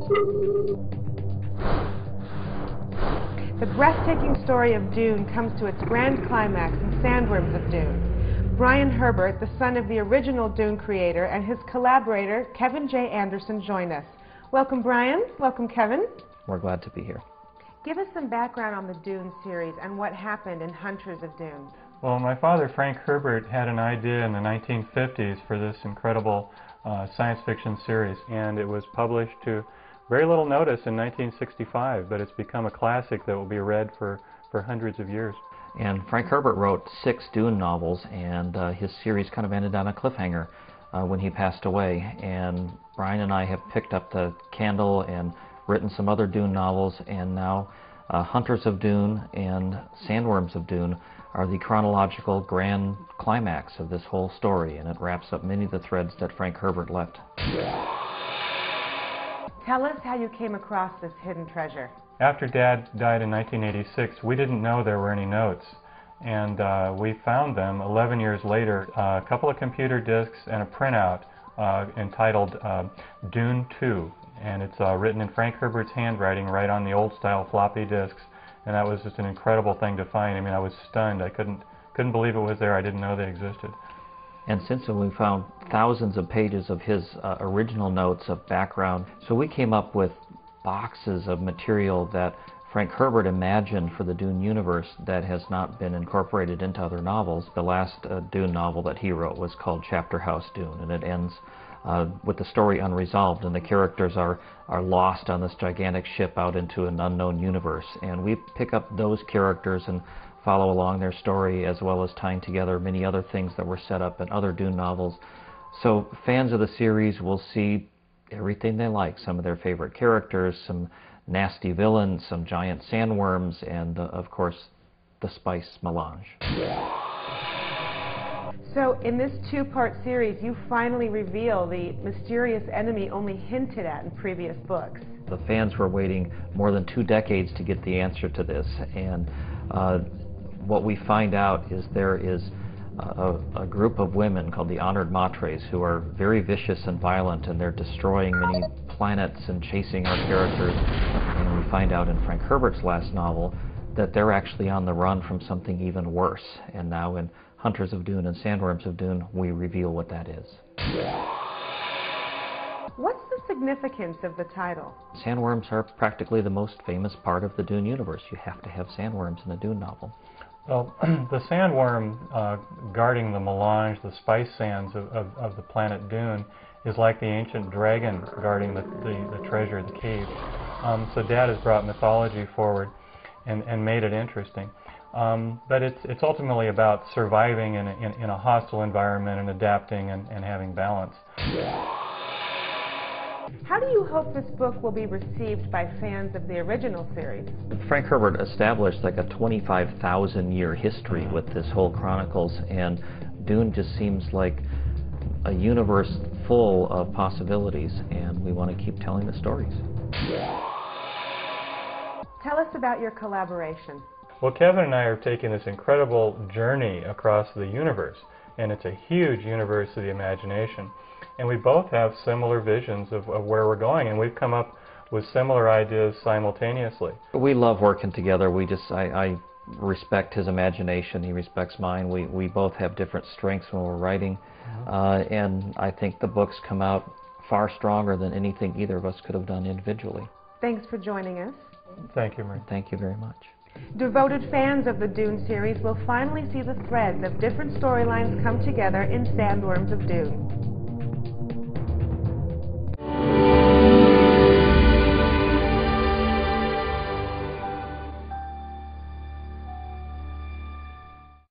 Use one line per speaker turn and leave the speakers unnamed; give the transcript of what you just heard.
The breathtaking story of Dune comes to its grand climax in Sandworms of Dune. Frank Herbert, the son of the original Dune creator, and his collaborator, Kevin J. Anderson, join us. Welcome, Brian. Welcome, Kevin.
We're glad to be here.
Give us some background on the Dune series and what happened in Hunters of Dune.
Well, my father, Frank Herbert, had an idea in the 1950s for this incredible science fiction series, and it was published to very little notice in 1965, but it's become a classic that will be read for hundreds of years.
And Frank Herbert wrote 6 Dune novels, and his series kind of ended on a cliffhanger when he passed away. And Brian and I have picked up the candle and written some other Dune novels, and now Hunters of Dune and Sandworms of Dune are the chronological grand climax of this whole story, and it wraps up many of the threads that Frank Herbert left.
Tell us how you came across this hidden treasure.
After Dad died in 1986, we didn't know there were any notes, and we found them 11 years later, a couple of computer disks and a printout entitled Dune 2, and it's written in Frank Herbert's handwriting right on the old-style floppy disks, and that was just an incredible thing to find. I mean, I was stunned. I couldn't believe it was there. I didn't know they existed.
And since then, we found thousands of pages of his original notes of background. So we came up with boxes of material that Frank Herbert imagined for the Dune universe that has not been incorporated into other novels. The last Dune novel that he wrote was called Chapterhouse Dune, and it ends with the story unresolved, and the characters are lost on this gigantic ship out into an unknown universe. And we pick up those characters and follow along their story, as well as tying together many other things that were set up in other Dune novels. So fans of the series will see everything they like, some of their favorite characters, some nasty villains, some giant sandworms, and of course the spice melange.
So in this 2-part series, you finally reveal the mysterious enemy only hinted at in previous books.
The fans were waiting more than 2 decades to get the answer to this, and what we find out is there is a group of women called the Honored Matres who are very vicious and violent, and they're destroying many planets and chasing our characters. And we find out in Frank Herbert's last novel that they're actually on the run from something even worse. And now in Hunters of Dune and Sandworms of Dune, we reveal what that is.
What's the significance of the title?
Sandworms are practically the most famous part of the Dune universe. You have to have sandworms in a Dune novel.
Well, the sandworm guarding the melange, the spice sands of the planet Dune, is like the ancient dragon guarding the treasure, the cave. So Dad has brought mythology forward and made it interesting. But it's ultimately about surviving in a hostile environment and adapting and having balance.
How do you hope this book will be received by fans of the original series?
Frank Herbert established like a 25,000-year history with this whole Chronicles, and Dune just seems like a universe full of possibilities, and we want to keep telling the stories.
Tell us about your collaboration.
Well, Kevin and I are taking this incredible journey across the universe, and it's a huge universe of the imagination. And we both have similar visions of where we're going, and we've come up with similar ideas simultaneously.
We love working together. I respect his imagination, he respects mine. We both have different strengths when we're writing, and I think the books come out far stronger than anything either of us could have done individually.
Thanks for joining us.
Thank you, Marie.
Thank you very much.
Devoted fans of the Dune series will finally see the threads of different storylines come together in Sandworms of Dune.